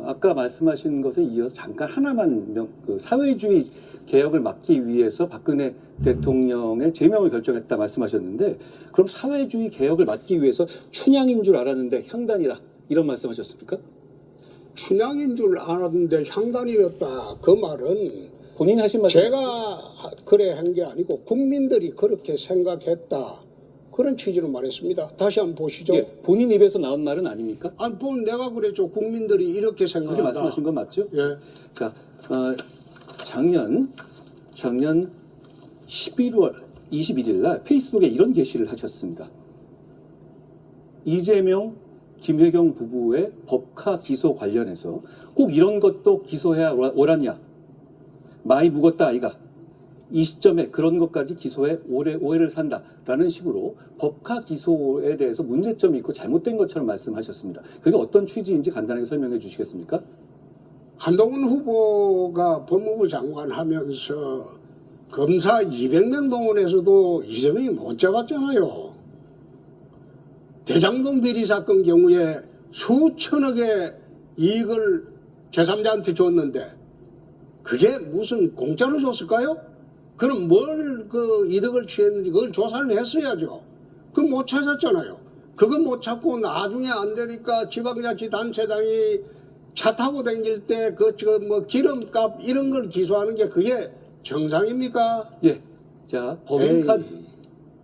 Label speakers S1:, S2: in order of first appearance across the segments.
S1: 아까 말씀하신 것에 이어서 잠깐 하나만 그 사회주의 개혁을 막기 위해서 박근혜 대통령의 제명을 결정했다 말씀하셨는데, 그럼 사회주의 개혁을 막기 위해서 춘향인 줄 알았는데 향단이다 이런 말씀하셨습니까?
S2: 춘향인 줄 알았는데 향단이었다. 그 말은
S1: 본인이 하신 말씀.
S2: 제가 그래 한 게 아니고 국민들이 그렇게 생각했다. 그런 취지로 말했습니다. 다시 한번 보시죠.
S1: 예, 본인 입에서 나온 말은 아닙니까?
S2: 아니, 내가 그랬죠. 국민들이 이렇게
S1: 그렇게
S2: 생각한다.
S1: 말씀하신 건 맞죠?
S2: 예.
S1: 자, 작년 11월 21일 날 페이스북에 이런 게시를 하셨습니다. 이재명, 김혜경 부부의 법카 기소 관련해서 꼭 이런 것도 기소해야 옳았냐? 많이 묵었다 아이가. 이 시점에 그런 것까지 기소해 오해를 산다라는 식으로 법카 기소에 대해서 문제점이 있고 잘못된 것처럼 말씀하셨습니다. 그게 어떤 취지인지 간단하게 설명해 주시겠습니까?
S2: 한동훈 후보가 법무부 장관 하면서 검사 200명 동원해서도 이재명이 못 잡았잖아요. 대장동 비리 사건 경우에 수천억의 이익을 제3자한테 줬는데 그게 무슨 공짜로 줬을까요? 그럼 뭘 그 이득을 취했는지 그걸 조사를 했어야죠. 그거 못 찾았잖아요. 그거 못 찾고 나중에 안 되니까 지방자치단체장이 차 타고 다닐 때 뭐 기름값 이런 걸 기소하는 게 그게 정상입니까?
S1: 예. 자, 법인카드,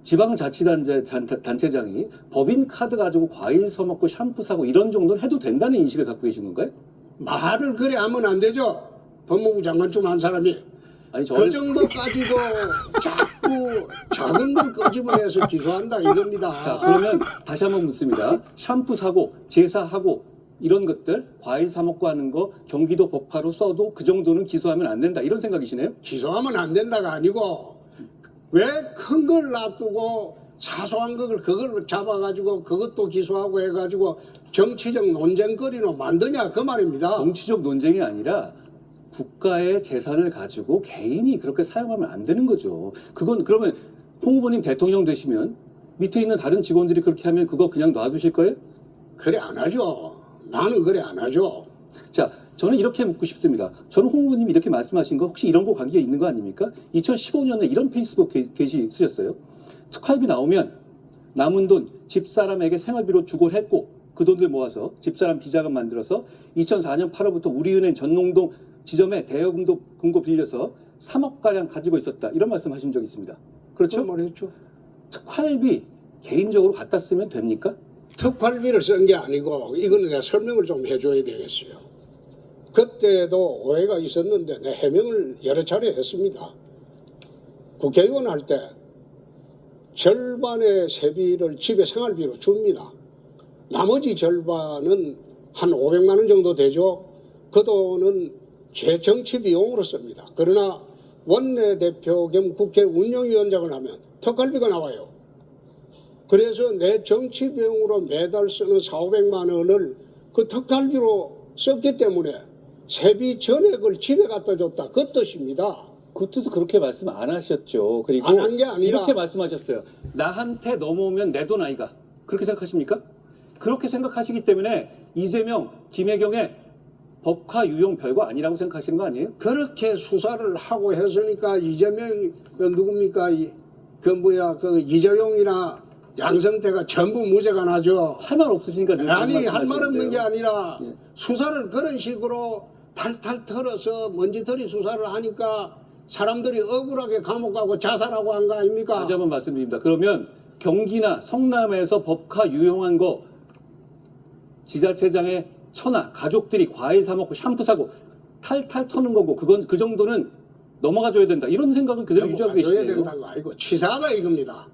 S1: 지방자치단체장이 법인카드 가지고 과일 사먹고 샴푸 사고 이런 정도는 해도 된다는 인식을 갖고 계신 건가요?
S2: 말을 그래 하면 안 되죠. 법무부 장관쯤 한 사람이.
S1: 아니,
S2: 그 정도까지도 자꾸 작은 걸 끄집어내서 기소한다 이겁니다.
S1: 자, 그러면 다시 한번 묻습니다. 샴푸 사고, 제사하고 이런 것들, 과일 사먹고 하는 거 경기도 법카로 써도 그 정도는 기소하면 안 된다. 이런 생각이시네요?
S2: 기소하면 안 된다가 아니고 왜 큰 걸 놔두고 사소한 그걸 잡아가지고 그것도 기소하고 해가지고 정치적 논쟁거리로 만드냐 그 말입니다.
S1: 정치적 논쟁이 아니라 국가의 재산을 가지고 개인이 그렇게 사용하면 안 되는 거죠. 그건 그러면 홍 후보님 대통령 되시면 밑에 있는 다른 직원들이 그렇게 하면 그거 그냥 놔두실 거예요?
S2: 그래 안 하죠. 나는 그래 안 하죠.
S1: 자, 저는 이렇게 묻고 싶습니다. 저는 홍 후보님이 이렇게 말씀하신 거 혹시 이런 거 관계가 있는 거 아닙니까? 2015년에 이런 페이스북 게시 쓰셨어요. 특활비 나오면 남은 돈 집사람에게 생활비로 주고를 했고 그 돈들 모아서 집사람 비자금 만들어서 2004년 8월부터 우리은행 전농동 지점에 대여금도 금고 빌려서 3억가량 가지고 있었다. 이런 말씀 하신 적 있습니다. 그렇죠?
S2: 말했죠.
S1: 특활비 개인적으로 갖다 쓰면 됩니까?
S2: 특활비를 쓴 게 아니고 이거는 내가 설명을 좀 해줘야 되겠어요. 그때도 오해가 있었는데 내가 해명을 여러 차례 했습니다. 국회의원 할 때 절반의 세비를 집에 생활비로 줍니다. 나머지 절반은 한 500만 원 정도 되죠. 그 돈은 제 정치 비용으로 씁니다. 그러나 원내대표 겸 국회 운영위원장을 하면 특활비가 나와요. 그래서 내 정치 비용으로 매달 쓰는 400~500만 원을 그 특활비로 썼기 때문에 세비 전액을 집에 갖다 줬다. 그 뜻입니다.
S1: 그 뜻은 그렇게 말씀 안 하셨죠. 그리고
S2: 안 한 게 아니라
S1: 이렇게 말씀하셨어요. 나한테 넘어오면 내 돈 아이가. 그렇게 생각하십니까? 그렇게 생각하시기 때문에 이재명, 김혜경의 법카 유용 별거 아니라고 생각하시는 거 아니에요?
S2: 그렇게 수사를 하고 했으니까 이재명 누굽니까? 그 이재용이나 양성태가 전부 무죄가 나죠.
S1: 할 말 없으시니까
S2: 아니 할 말 없는 게 아니라
S1: 예.
S2: 수사를 그런 식으로 탈탈 털어서 먼지털이 수사를 하니까 사람들이 억울하게 감옥 가고 자살하고 한 거 아닙니까?
S1: 다시 한번 말씀드립니다. 그러면 경기나 성남에서 법카 유용한 거 지자체장의 처나 가족들이 과일 사 먹고 샴푸 사고 탈탈 터는 거고 그건 그 정도는 넘어가 줘야 된다. 이런 생각은 그대로 유지하고
S2: 줘야
S1: 계시네요.
S2: 된다고 아니고 치사하다 이겁니다.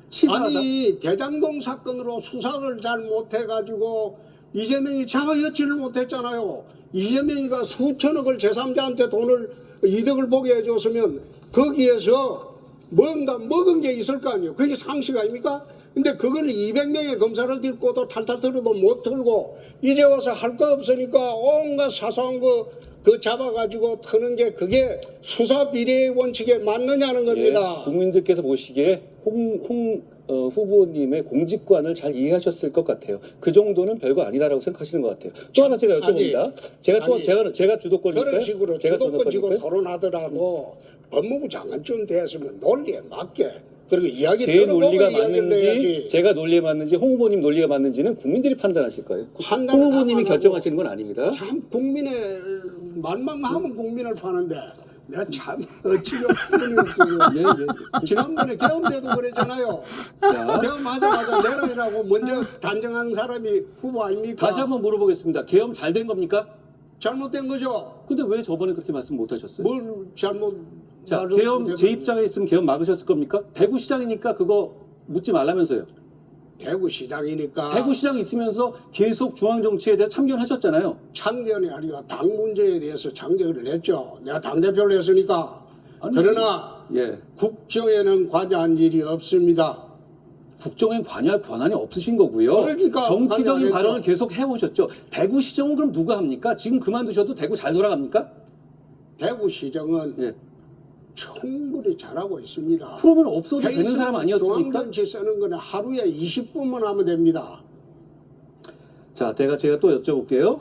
S1: 치사하다.
S2: 아니 대장동 사건으로 수사를 잘 못해가지고 이재명이 자가 여치를 못했잖아요. 이재명이가 수천억을 제3자한테 돈을 이득을 보게 해줬으면 거기에서 뭔가 먹은 게 있을 거 아니에요. 그게 상식 아닙니까? 근데 그걸 200명의 검사를 들고도 탈탈 털어도 못 털고 이제 와서 할 거 없으니까 온갖 사소한 거 그 잡아가지고 터는 게 그게 수사 비례 원칙에 맞느냐는 겁니다.
S1: 예, 국민들께서 보시기에 홍 후보님의 공직관을 잘 이해하셨을 것 같아요. 그 정도는 별거 아니다라고 생각하시는 것 같아요. 또 하나 제가 여쭤봅니다. 제가 주도권일까요?
S2: 그런 식으로
S1: 제가
S2: 주도권 지고
S1: 주도권일까요?
S2: 토론하더라도 법무부 장관쯤 됐으면 논리에 맞게 그리고 이야기
S1: 제
S2: 들어보고
S1: 논리가
S2: 이야기를
S1: 맞는지,
S2: 해야지.
S1: 제가 논리에 맞는지, 홍 후보님 논리가 맞는지는 국민들이 판단하실 거예요.
S2: 판단을
S1: 홍 후보님이
S2: 안 하고
S1: 결정하시는 건 아닙니다.
S2: 참 국민의 말만 하면 국민을 파는데 내가 참 어찌가 국민이 없어요.
S1: 예, 예.
S2: 지난번에 계엄 때도 그랬잖아요.
S1: 자,
S2: 계엄하자마자 내란이라고 먼저 단정한 사람이 후보 아닙니까?
S1: 다시 한번 물어보겠습니다. 계엄 잘 된 겁니까?
S2: 잘못된 거죠.
S1: 근데 왜 저번에 그렇게 말씀 못 하셨어요?
S2: 뭘 잘못
S1: 자,
S2: 말을
S1: 계엄
S2: 제가-
S1: 제 입장에 있으면 계엄 막으셨을 겁니까? 대구시장이니까 그거 묻지 말라면서요.
S2: 대구시장이니까
S1: 대구시장 있으면서 계속 중앙정치에 대해 참견하셨잖아요.
S2: 참견이 아니라 당 문제에 대해서 참견을 했죠. 내가 당대표를 했으니까.
S1: 아니,
S2: 그러나
S1: 예,
S2: 국정에는 관여한 일이 없습니다.
S1: 국정엔 관여할 권한이 없으신 거고요.
S2: 그러니까
S1: 정치적인
S2: 관여를
S1: 발언을
S2: 했죠.
S1: 계속 해오셨죠. 대구시정은 그럼 누가 합니까? 지금 그만두셔도 대구 잘 돌아갑니까?
S2: 대구시정은
S1: 예.
S2: 충분히 잘하고 있습니다.
S1: 그러면 없어도 되는 사람 아니었습니까?
S2: 중앙정치 쓰는 거는 하루에 20분만 하면 됩니다.
S1: 자, 제가 또 여쭤볼게요.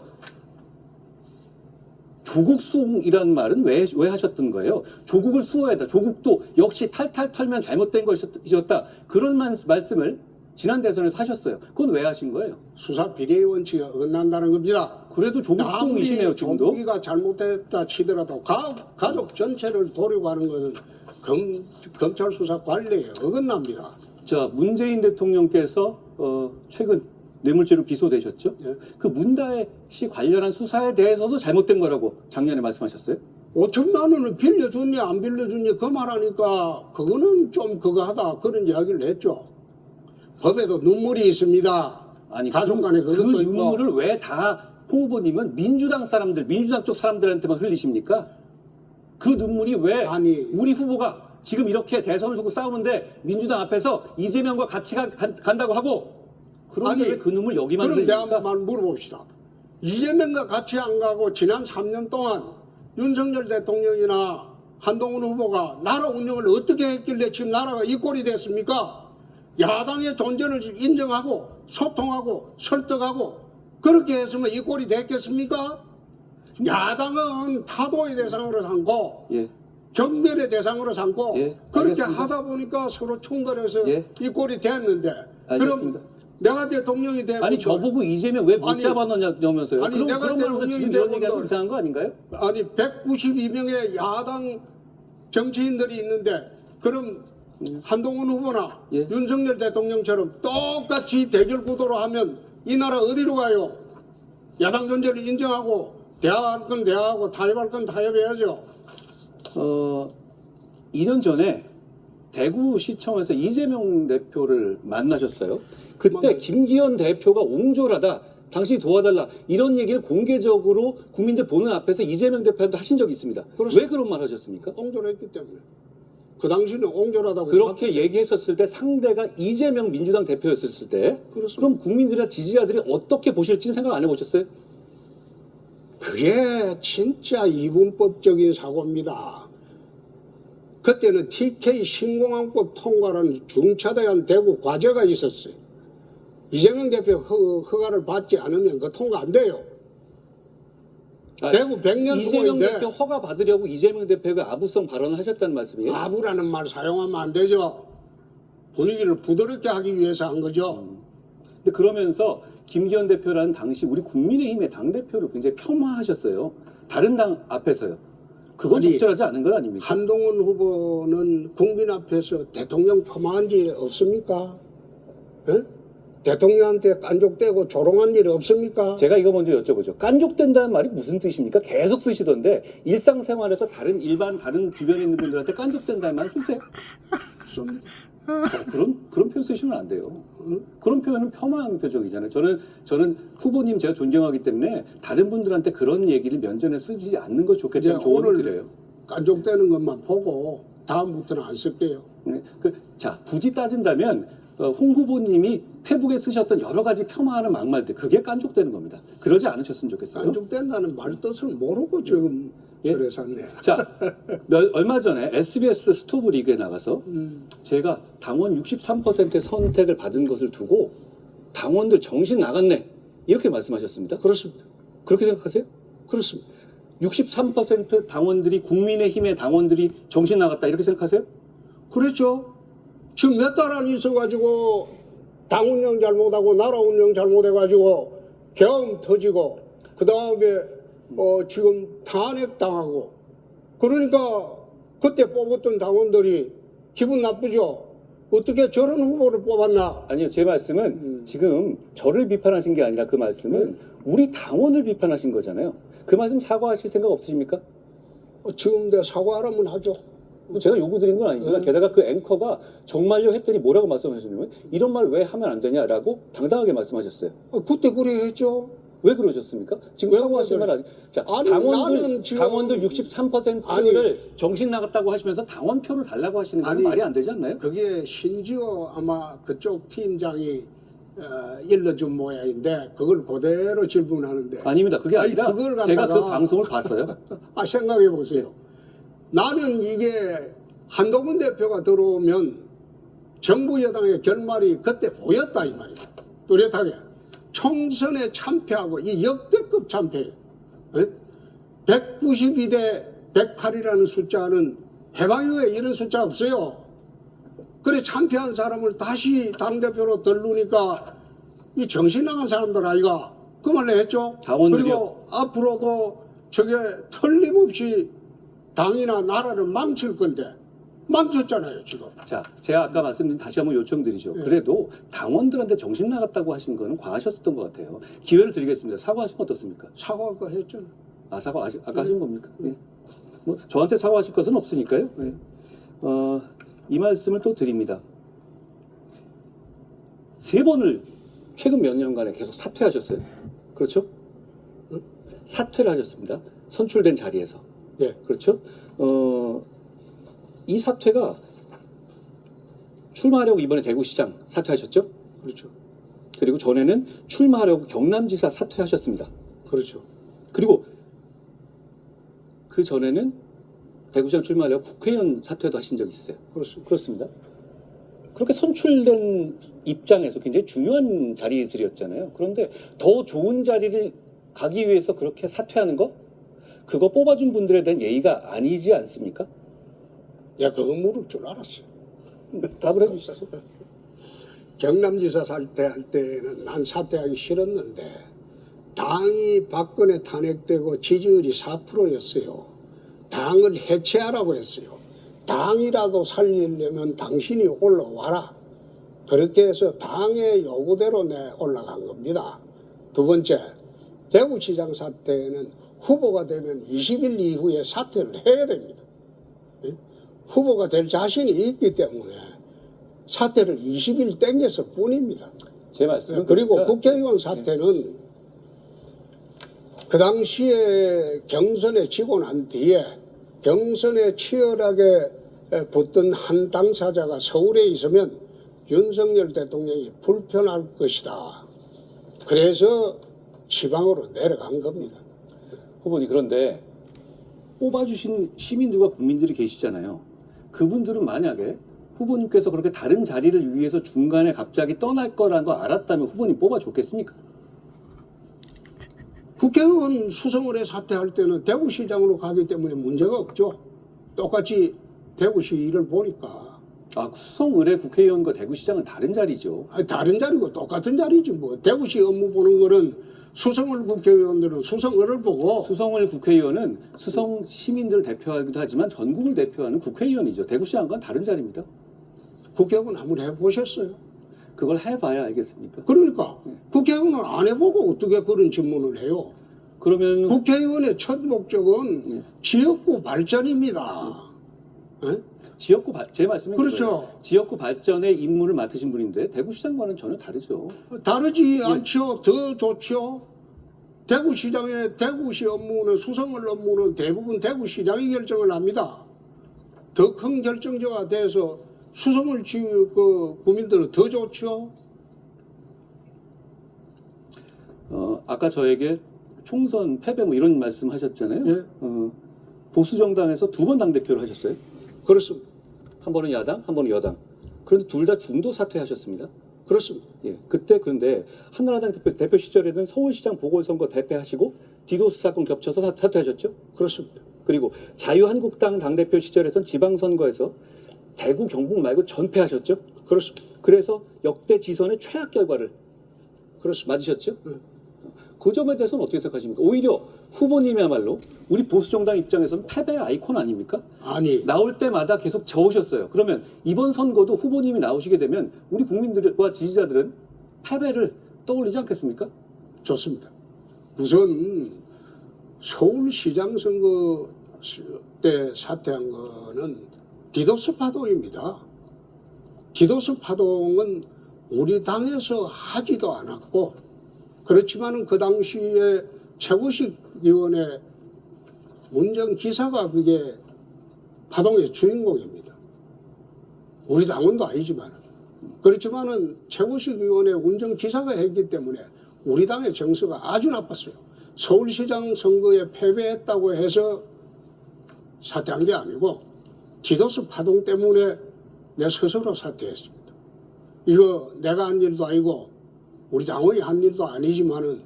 S1: 조국 수홍이라는 말은 왜 하셨던 거예요? 조국을 수호해야 한다. 조국도 역시 탈탈 털면 잘못된 것이었다. 그런 말씀을 지난 대선에서 하셨어요. 그건 왜 하신 거예요?
S2: 수사 비례의 원칙에 어긋난다는 겁니다.
S1: 그래도 조국 수홍이시네요, 지금도.
S2: 조국이가 잘못됐다 치더라도 가족 전체를 도려가는 것은 검찰 수사 관리에 어긋납니다.
S1: 자, 문재인 대통령께서 최근 뇌물죄로 기소되셨죠?
S2: 예.
S1: 그 문다혜 씨 관련한 수사에 대해서도 잘못된 거라고 작년에 말씀하셨어요?
S2: 5천만 원을 빌려줬냐 안 빌려줬냐 그 말하니까 그거는 좀 그거 하다 그런 이야기를 했죠. 법에도 눈물이 있습니다.
S1: 아니,
S2: 가족 간에
S1: 그
S2: 그것도 있고.
S1: 눈물을 왜 다 홍 후보님은 민주당 쪽 사람들한테만 흘리십니까? 그 눈물이 왜
S2: 아니.
S1: 우리 후보가 지금 이렇게 대선을 두고 싸우는데 민주당 앞에서 이재명과 같이 간다고 하고 그런데
S2: 아니,
S1: 왜 그 눈물 여기만
S2: 그럼 내가
S1: 흘립니까?
S2: 말 물어봅시다. 이재명과 같이 안 가고 지난 3년 동안 윤석열 대통령이나 한동훈 후보가 나라 운영을 어떻게 했길래 지금 나라가 이 꼴이 됐습니까? 야당의 존재를 인정하고 소통하고 설득하고 그렇게 했으면 이 꼴이 됐겠습니까? 야당은 타도의 대상으로 삼고
S1: 예.
S2: 경멸의 대상으로 삼고
S1: 예,
S2: 그렇게
S1: 알겠습니다.
S2: 하다 보니까 서로 충돌해서
S1: 예.
S2: 이 꼴이 됐는데
S1: 알겠습니다.
S2: 그럼 내가 대통령이 되고
S1: 아니 저보고 이재명 왜 못
S2: 아니,
S1: 잡아넣냐면서요?
S2: 아니,
S1: 그럼
S2: 내가
S1: 그런 말로서
S2: 대통령이
S1: 지금 이런
S2: 되고
S1: 얘기하면
S2: 너-
S1: 이상한 거 아닌가요?
S2: 아니 192명의 야당 정치인들이 있는데 그럼 한동훈 후보나
S1: 예.
S2: 윤석열 대통령처럼 똑같이 대결 구도로 하면 이 나라 어디로 가요? 야당 존재를 인정하고 대화할 건 대화하고 타협할 건 타협해야죠.
S1: 2년 전에 대구시청에서 이재명 대표를 만나셨어요. 그때 김기현 대표가 옹졸하다, 당신이 도와달라 이런 얘기를 공개적으로 국민들 보는 앞에서 이재명 대표한테 하신 적이 있습니다.
S2: 그렇습니다.
S1: 왜 그런 말 하셨습니까?
S2: 옹졸했기 때문에 그 당시는 옹졸하다고
S1: 그렇게 얘기했었을 때 상대가 이재명 민주당 대표였을 때
S2: 그렇습니다.
S1: 그럼 국민들이나 지지자들이 어떻게 보실지는 생각 안 해보셨어요?
S2: 그게 진짜 이분법적인 사고입니다. 그때는 TK 신공항법 통과라는 중차대한 대구 과제가 있었어요. 이재명 대표 허가를 받지 않으면 그 통과 안 돼요. 대구 100년
S1: 이재명
S2: 수고인데
S1: 대표 허가 받으려고 이재명 대표가 아부성 발언을 하셨다는 말씀이에요?
S2: 아부라는 말 사용하면 안 되죠. 분위기를 부드럽게 하기 위해서 한 거죠.
S1: 근데 그러면서 김기현 대표라는 당시 우리 국민의힘의 당대표를 굉장히 폄하하셨어요. 다른 당 앞에서요. 그건
S2: 아니,
S1: 적절하지 않은 것 아닙니까?
S2: 한동훈 후보는 국민 앞에서 대통령 폄하한 일 없습니까? 예? 대통령한테 깐족대고 조롱한 일 없습니까?
S1: 제가 이거 먼저 여쭤보죠. 깐족된다는 말이 무슨 뜻입니까? 계속 쓰시던데 일상생활에서 다른 주변에 있는 분들한테 깐족된다는 말 쓰세요? 그런 표현 쓰시면 안 돼요. 그런 표현은 폄하한 표정이잖아요. 저는 후보님 제가 존경하기 때문에 다른 분들한테 그런 얘기를 면전에 쓰지 않는 것이 좋겠다는
S2: 이제
S1: 조언을
S2: 오늘
S1: 드려요.
S2: 깐족대는 것만 보고 다음부터는 안 쓸게요.
S1: 네. 자, 굳이 따진다면 홍 후보님이 페북에 쓰셨던 여러 가지 폄하하는 막말들 그게 깐족되는 겁니다. 그러지 않으셨으면 좋겠어요.
S2: 안족된다는 말 뜻을 모르고 지금
S1: 예?
S2: 저래 샀네.
S1: 자, 얼마 전에 SBS 스토브 리그에 나가서 제가 당원 63%의 선택을 받은 것을 두고 당원들 정신 나갔네 이렇게 말씀하셨습니다.
S2: 그렇습니다.
S1: 그렇게 생각하세요?
S2: 그렇습니다.
S1: 63% 당원들이 국민의힘의 당원들이 정신 나갔다 이렇게 생각하세요?
S2: 그렇죠. 지금 몇 달 안 있어가지고 당 운영 잘못하고 나라 운영 잘못해가지고 계엄 터지고 그 다음에 지금 탄핵 당하고 그러니까 그때 뽑았던 당원들이 기분 나쁘죠. 어떻게 저런 후보를 뽑았나?
S1: 아니요, 제 말씀은 지금 저를 비판하신 게 아니라 그 말씀은 우리 당원을 비판하신 거잖아요. 그 말씀 사과하실 생각 없으십니까?
S2: 지금 내 사과하라면 하죠.
S1: 제가 요구 드린 건 아니지만 게다가 그 앵커가 정말요 했더니 뭐라고 말씀하셨냐면 이런 말 왜 하면 안 되냐라고 당당하게 말씀하셨어요.
S2: 그때 그래 했죠.
S1: 왜 그러셨습니까? 지금
S2: 왜
S1: 사과하실 말 아니. 자,
S2: 아니,
S1: 당원들
S2: 나는 지금-
S1: 63%를
S2: 아니.
S1: 정신 나갔다고 하시면서 당원표를 달라고 하시는 건
S2: 아니,
S1: 말이 안 되지 않나요?
S2: 그게 심지어 아마 그쪽 팀장이 일러준 모양인데 그걸 그대로 질문하는데
S1: 아닙니다. 그게
S2: 아니,
S1: 아니라
S2: 그걸
S1: 제가 그
S2: 갖다가-
S1: 방송을 봤어요.
S2: 생각해 보세요. 나는 이게 한동훈 대표가 들어오면 정부 여당의 결말이 그때 보였다 이 말이야. 뚜렷하게 총선에 참패하고 이 역대급 참패. 192대 108이라는 숫자는 해방 이후에 이런 숫자 없어요. 그래 참패한 사람을 다시 당대표로 들르니까 이 정신 나간 사람들 아이가 그 말을 했죠.
S1: 당원들이요?
S2: 그리고 앞으로도 저게 틀림없이 당이나 나라를 망칠 건데 망쳤잖아요 지금.
S1: 자, 제가 아까 말씀드린 다시 한번 요청드리죠.
S2: 네.
S1: 그래도 당원들한테 정신 나갔다고 하신 거는 과하셨던 것 같아요. 기회를 드리겠습니다. 사과하시면 어떻습니까?
S2: 사과가 했잖아.
S1: 아, 사과 아까 하신 겁니까? 네. 뭐 저한테 사과하실 것은 없으니까요. 네. 이 말씀을 또 드립니다. 3번을 최근 몇 년간에 계속 사퇴하셨어요. 그렇죠? 사퇴를 하셨습니다. 선출된 자리에서.
S2: 예.
S1: 그렇죠? 이 사퇴가 출마하려고 이번에 대구시장 사퇴하셨죠?
S2: 그렇죠.
S1: 그리고 전에는 출마하려고 경남지사 사퇴하셨습니다.
S2: 그렇죠.
S1: 그리고 그 전에는 대구시장 출마하려고 국회의원 사퇴도 하신 적 있으세요.
S2: 그렇습니다.
S1: 그렇습니다. 그렇게 선출된 입장에서 굉장히 중요한 자리들이었잖아요. 그런데 더 좋은 자리를 가기 위해서 그렇게 사퇴하는 거? 그거 뽑아준 분들에 대한 예의가 아니지 않습니까?
S2: 내가 그거 물을 줄 알았어요.
S1: 답을 해주시죠.
S2: 경남지사 사퇴할 때는 난 사퇴하기 싫었는데 당이 박근혜 탄핵되고 지지율이 4%였어요. 당을 해체하라고 했어요. 당이라도 살리려면 당신이 올라와라. 그렇게 해서 당의 요구대로 내 올라간 겁니다. 두 번째, 대구시장 사퇴는 후보가 되면 20일 이후에 사퇴를 해야 됩니다. 후보가 될 자신이 있기 때문에 사퇴를 20일 땡겨서 뿐입니다.
S1: 제 말씀은
S2: 그리고
S1: 그러니까
S2: 국회의원 사퇴는 그 당시에 경선에 지고 난 뒤에 경선에 치열하게 붙던 한 당사자가 서울에 있으면 윤석열 대통령이 불편할 것이다. 그래서 지방으로 내려간 겁니다.
S1: 후보님, 그런데 뽑아주신 시민들과 국민들이 계시잖아요. 그분들은 만약에 후보님께서 그렇게 다른 자리를 위해서 중간에 갑자기 떠날 거라는 걸 알았다면 후보님 뽑아줬겠습니까?
S2: 국회의원 수성을에 사퇴할 때는 대구시장으로 가기 때문에 문제가 없죠. 똑같이 대구시 일을 보니까.
S1: 아, 수성을의 국회의원과 대구시장은 다른 자리죠.
S2: 아니, 다른 자리고 똑같은 자리지 뭐. 대구시 업무 보는 거는 수성을 국회의원들은 수성을을 보고
S1: 수성을 국회의원은 수성 시민들을 대표하기도 하지만 전국을 대표하는 국회의원이죠. 대구시장과는 다른 자리입니다.
S2: 국회의원 한번 해보셨어요?
S1: 그걸 해봐야 알겠습니까?
S2: 그러니까 국회의원은 안 해보고 어떻게 그런 질문을 해요?
S1: 그러면
S2: 국회의원의 첫 목적은 지역구 발전입니다. 예?
S1: 지역구 제 말씀은
S2: 그렇죠.
S1: 그거예요. 지역구 발전의 임무를 맡으신 분인데 대구시장과는 전혀 다르죠.
S2: 다르지 않죠. 더 좋죠. 대구시장의 대구시 업무는 수성을 업무는 대부분 대구시장이 결정을 합니다. 더 큰 결정자가 돼서 수성을 그 국민들은 더 좋죠.
S1: 아까 저에게 총선 패배 뭐 이런 말씀하셨잖아요.
S2: 예.
S1: 보수 정당에서 두 번 당대표를 하셨어요.
S2: 그렇습니다.
S1: 한 번은 야당, 한 번은 여당. 그런데 둘 다 중도 사퇴하셨습니다.
S2: 그렇습니다.
S1: 예, 그때 그런데 한나라당 대표 시절에는 서울시장 보궐선거 대패하시고 디도스 사건 겹쳐서 사퇴하셨죠.
S2: 그렇습니다.
S1: 그리고 자유한국당 당대표 시절에선 지방선거에서 대구, 경북 말고 전패하셨죠.
S2: 그렇습니다.
S1: 그래서 역대 지선의 최악 결과를
S2: 그렇습니다.
S1: 맞으셨죠.
S2: 네.
S1: 그 점에 대해서는 어떻게 생각하십니까? 오히려 후보님이야말로 우리 보수정당 입장에서는 패배의 아이콘 아닙니까?
S2: 아니,
S1: 나올 때마다 계속 저으셨어요. 그러면 이번 선거도 후보님이 나오시게 되면 우리 국민들과 지지자들은 패배를 떠올리지 않겠습니까?
S2: 좋습니다. 우선 서울시장 선거 때 사퇴한 거는 디도스 파동입니다. 디도스 파동은 우리 당에서 하지도 않았고, 그렇지만은 그 당시에 최고식 위원회 운전기사가 그게 파동의 주인공입니다. 우리 당원도 아니지만. 그렇지만은 최고식 위원회 운전기사가 했기 때문에 우리 당의 정서가 아주 나빴어요. 서울시장 선거에 패배했다고 해서 사퇴한 게 아니고 디도스 파동 때문에 내 스스로 사퇴했습니다. 이거 내가 한 일도 아니고 우리 당원이 한 일도 아니지만은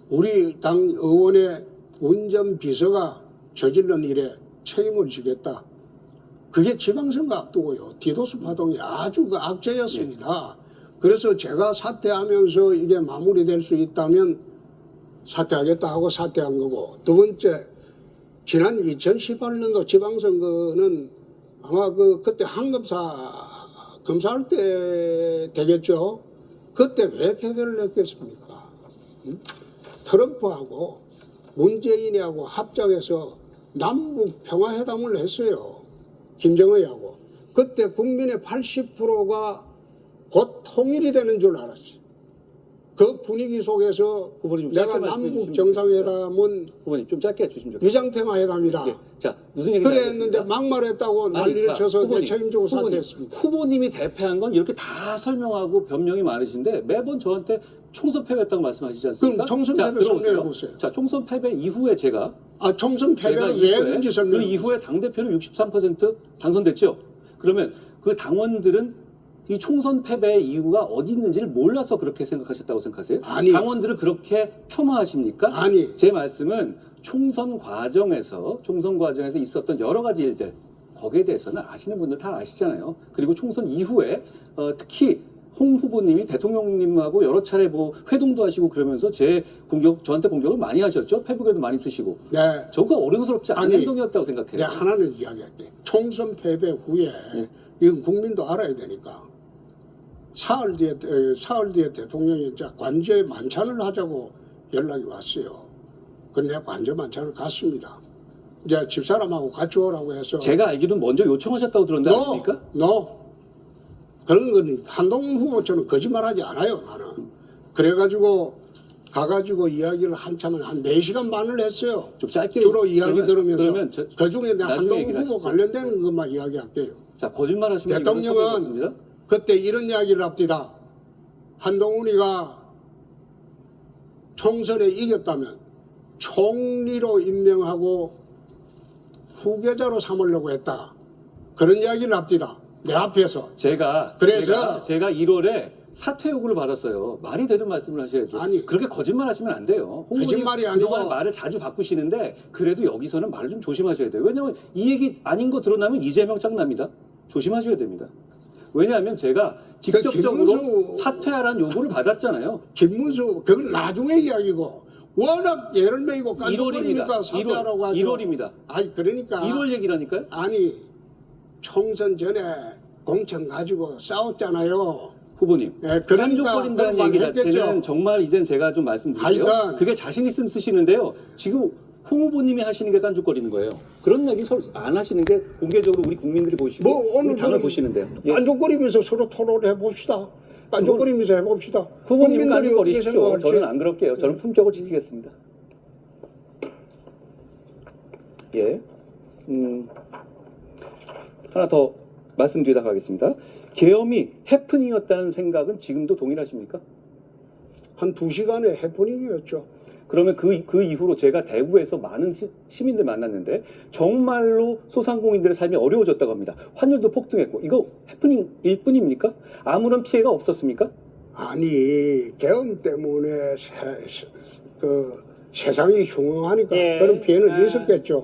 S2: 우리 당 의원의 운전비서가 저지른 일에 책임을 지겠다. 그게 지방선거 앞두고요. 디도스 파동이 아주 그 악재였습니다. 그래서 제가 사퇴하면서 이게 마무리될 수 있다면 사퇴하겠다 하고 사퇴한 거고, 두 번째, 지난 2018년도 지방선거는 아마 그때 한검사 검사할 때 되겠죠. 그때 왜 패배를 했겠습니까? 트럼프하고 문재인이하고 합작해서 남북 평화회담을 했어요. 김정은하고. 그때 국민의 80%가 곧 통일이 되는 줄 알았지. 그 분위기 속에서
S1: 후보님
S2: 내가
S1: 짧게 말씀해
S2: 남북
S1: 주시면
S2: 정상회담은
S1: 후보님 좀 짧게 해주시면 좋겠습니다.
S2: 위장테마회담이다.
S1: 예. 자, 무슨 얘기인지
S2: 그래 했는데
S1: 알겠습니다.
S2: 막말했다고 난리를 쳐서 내 책임지고 사퇴했습니다.
S1: 후보님이 대패한 건 이렇게 다 설명하고 변명이 많으신데 매번 저한테 총선 패배했다고 말씀하시지 않습니까?
S2: 그럼 총선
S1: 자,
S2: 패배
S1: 들어보세요.
S2: 설명해보세요.
S1: 자, 총선 패배 이후에 제가
S2: 총선 패배를 왜 했는지
S1: 그
S2: 설명해.
S1: 이후에 당대표를 63% 당선됐죠. 그러면 그 당원들은 이 총선 패배의 이유가 어디 있는지를 몰라서 그렇게 생각하셨다고 생각하세요?
S2: 아니.
S1: 당원들을 그렇게 폄하하십니까?
S2: 아니.
S1: 제 말씀은 총선 과정에서 있었던 여러 가지 일들 거기에 대해서는 아시는 분들 다 아시잖아요. 그리고 총선 이후에 특히 홍 후보님이 대통령님하고 여러 차례 뭐 회동도 하시고 그러면서 저한테 공격을 많이 하셨죠. 페북에도 많이 쓰시고.
S2: 네.
S1: 저거 어른스럽지 않은
S2: 아니,
S1: 행동이었다고 생각해요.
S2: 내가 하나는 이야기할게. 총선 패배 후에
S1: 네.
S2: 이건 국민도 알아야 되니까 사흘 뒤에 대통령이 이제 관제 만찬을 하자고 연락이 왔어요. 그래서 내가 관제 만찬을 갔습니다. 이제 집사람하고 같이 오라고 해서
S1: 제가 알기로는 먼저 요청하셨다고 들었는데 아닙니까?
S2: 그런 건 한동훈 후보처럼 거짓말하지 않아요. 나는. 그래가지고 가가지고 이야기를 한참 한 4시간 반을 했어요.
S1: 좀 짧게
S2: 주로 이야기 들으면서
S1: 그러면
S2: 그중에 내가
S1: 나중에
S2: 한동훈
S1: 얘기를
S2: 후보
S1: 하시죠.
S2: 관련되는 것만 이야기할게요.
S1: 자, 거짓말 하시면
S2: 대통령은 그때 이런 이야기를 합니다. 한동훈이가 총선에 이겼다면 총리로 임명하고 후계자로 삼으려고 했다. 그런 이야기를 합니다. 내 앞에서.
S1: 제가 1월에 사퇴 요구를 받았어요. 말이 되는 말씀을 하셔야죠.
S2: 아니,
S1: 그렇게 거짓말 하시면 안 돼요. 홍
S2: 거짓말이
S1: 의원님 그동안
S2: 아니고
S1: 말을 자주 바꾸시는데 그래도 여기서는 말을 좀 조심하셔야 돼요. 왜냐하면 이 얘기 아닌 거 드러나면 이재명 짱납니다. 조심하셔야 됩니다. 왜냐하면 제가 직접적으로
S2: 김문수-
S1: 사퇴하라는 요구를 받았잖아요.
S2: 김문수 그건 나중에 이야기고 워낙 예를 메이고 깐죽거리니까 사퇴하라고 하죠.
S1: 1월입니다.
S2: 아니 그러니까
S1: 1월 얘기라니까요.
S2: 아니 총선 전에 공천 가지고 싸웠잖아요.
S1: 후보님,
S2: 예, 그러니까
S1: 깐족거린다는
S2: 그런
S1: 얘기
S2: 말 했겠죠.
S1: 자체는 정말 이젠 제가 좀 말씀드릴게요.
S2: 하여튼
S1: 그게 자신 있으면 쓰시는데요. 지금 홍 후보님이 하시는 게 깐족거리는 거예요. 그런 얘기 안 하시는 게 공개적으로 우리 국민들이 보시고
S2: 뭐 오늘
S1: 우리 당을 보시는데요. 예.
S2: 깐족거리면서 서로 토론을 해봅시다. 깐족거리면서 해봅시다.
S1: 후보님
S2: 국민들이 어떻게
S1: 깐족거리십시오.
S2: 생각할지.
S1: 저는 안 그럴게요. 저는 품격을 지키겠습니다. 예. 하나 더 말씀드리도록 하겠습니다. 계엄이 해프닝이었다는 생각은 지금도 동일하십니까?
S2: 한 2시간의 해프닝이었죠.
S1: 그러면 그 이후로 제가 대구에서 많은 시민들 만났는데 정말로 소상공인들의 삶이 어려워졌다고 합니다. 환율도 폭등했고 이거 해프닝일 뿐입니까? 아무런 피해가 없었습니까?
S2: 아니 계엄 때문에 세상이 흉흉하니까
S3: 예.
S2: 그런 피해는 있었겠죠.